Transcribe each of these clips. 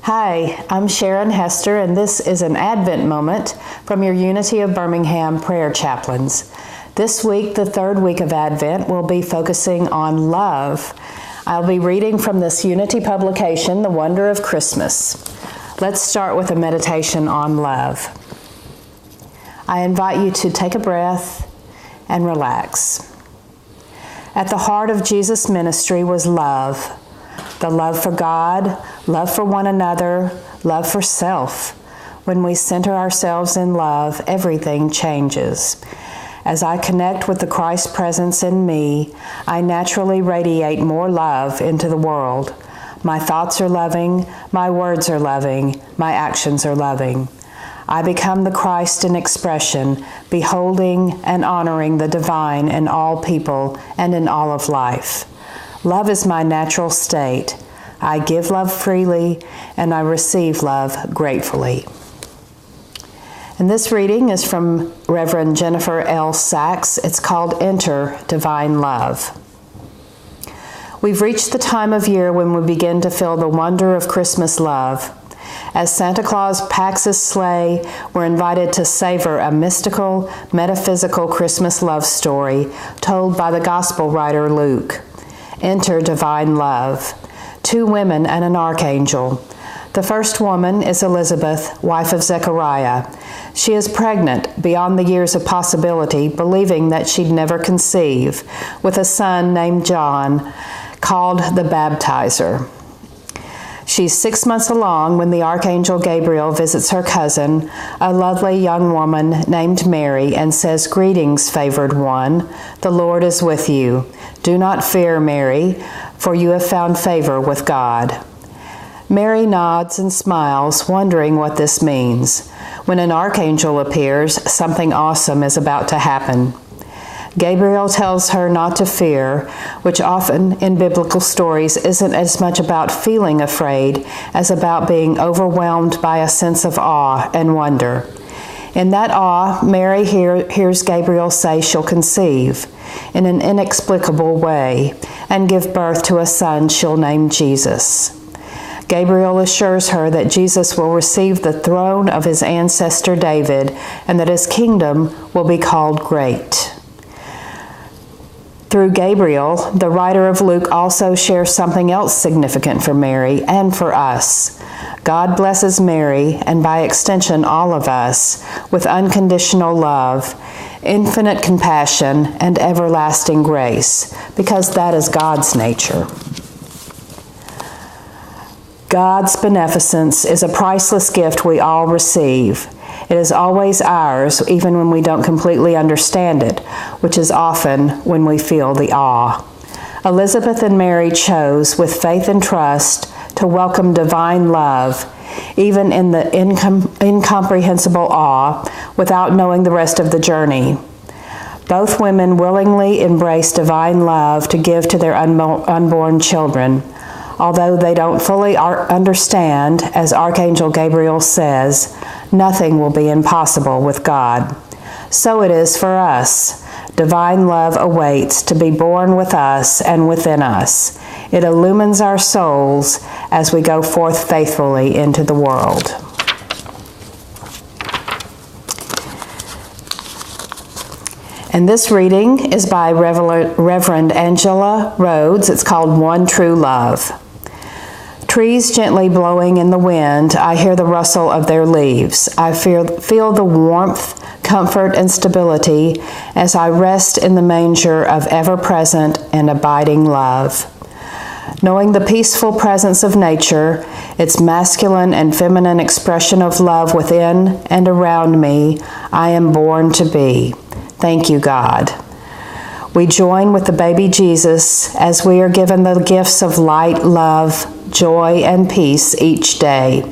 Hi, I'm Sharon Hester, and this is an Advent moment from your Unity of Birmingham prayer chaplains. This week, the third week of Advent, we'll be focusing on love. I'll be reading from this Unity publication, The Wonder of Christmas. Let's start with a meditation on love. I invite you to take a breath and relax. At the heart of Jesus' ministry was love. The love for God, love for one another, love for self. When we center ourselves in love, everything changes. As I connect with the Christ presence in me, I naturally radiate more love into the world. My thoughts are loving, my words are loving, my actions are loving. I become the Christ in expression, beholding and honoring the divine in all people and in all of life. Love is my natural state. I give love freely, and I receive love gratefully. And this reading is from Reverend Jennifer L. Sachs. It's called Enter Divine Love. We've reached the time of year when we begin to feel the wonder of Christmas love. As Santa Claus packs his sleigh, we're invited to savor a mystical, metaphysical Christmas love story told by the Gospel writer Luke. Enter divine love. Two women and an archangel. The first woman is Elizabeth, wife of Zechariah. She is pregnant beyond the years of possibility, believing that she'd never conceive, with a son named John, called the Baptizer. She's 6 months along when the Archangel Gabriel visits her cousin, a lovely young woman named Mary, and says, "Greetings, favored one. The Lord is with you. Do not fear, Mary, for you have found favor with God." Mary nods and smiles, wondering what this means. When an archangel appears, something awesome is about to happen. Gabriel tells her not to fear, which often in biblical stories isn't as much about feeling afraid as about being overwhelmed by a sense of awe and wonder. In that awe, Mary hears Gabriel say she'll conceive in an inexplicable way and give birth to a son she'll name Jesus. Gabriel assures her that Jesus will receive the throne of his ancestor David and that his kingdom will be called Great. Through Gabriel, the writer of Luke also shares something else significant for Mary and for us. God blesses Mary, and by extension all of us, with unconditional love, infinite compassion, and everlasting grace, because that is God's nature. God's beneficence is a priceless gift we all receive. It is always ours, even when we don't completely understand it, which is often when we feel the awe. Elizabeth and Mary chose, with faith and trust, to welcome divine love, even in the incomprehensible awe, without knowing the rest of the journey. Both women willingly embrace divine love to give to their unborn children. Although they don't fully understand, as Archangel Gabriel says, nothing will be impossible with God. So it is for us. Divine love awaits to be born with us and within us. It illumines our souls as we go forth faithfully into the world. And this reading is by Reverend Angela Rhodes. It's called One True Love. Trees gently blowing in the wind, I hear the rustle of their leaves. I feel the warmth, comfort, and stability as I rest in the manger of ever-present and abiding love. Knowing the peaceful presence of nature, its masculine and feminine expression of love within and around me, I am born to be. Thank you, God. We join with the baby Jesus as we are given the gifts of light, love, joy, and peace each day.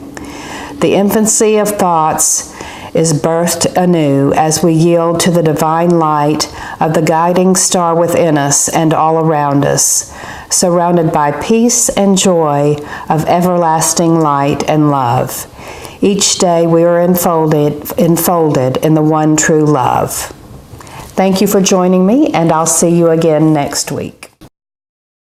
The infancy of thoughts is birthed anew as we yield to the divine light of the guiding star within us and all around us, surrounded by peace and joy of everlasting light and love. Each day we are enfolded in the one true love. Thank you for joining me, and I'll see you again next week.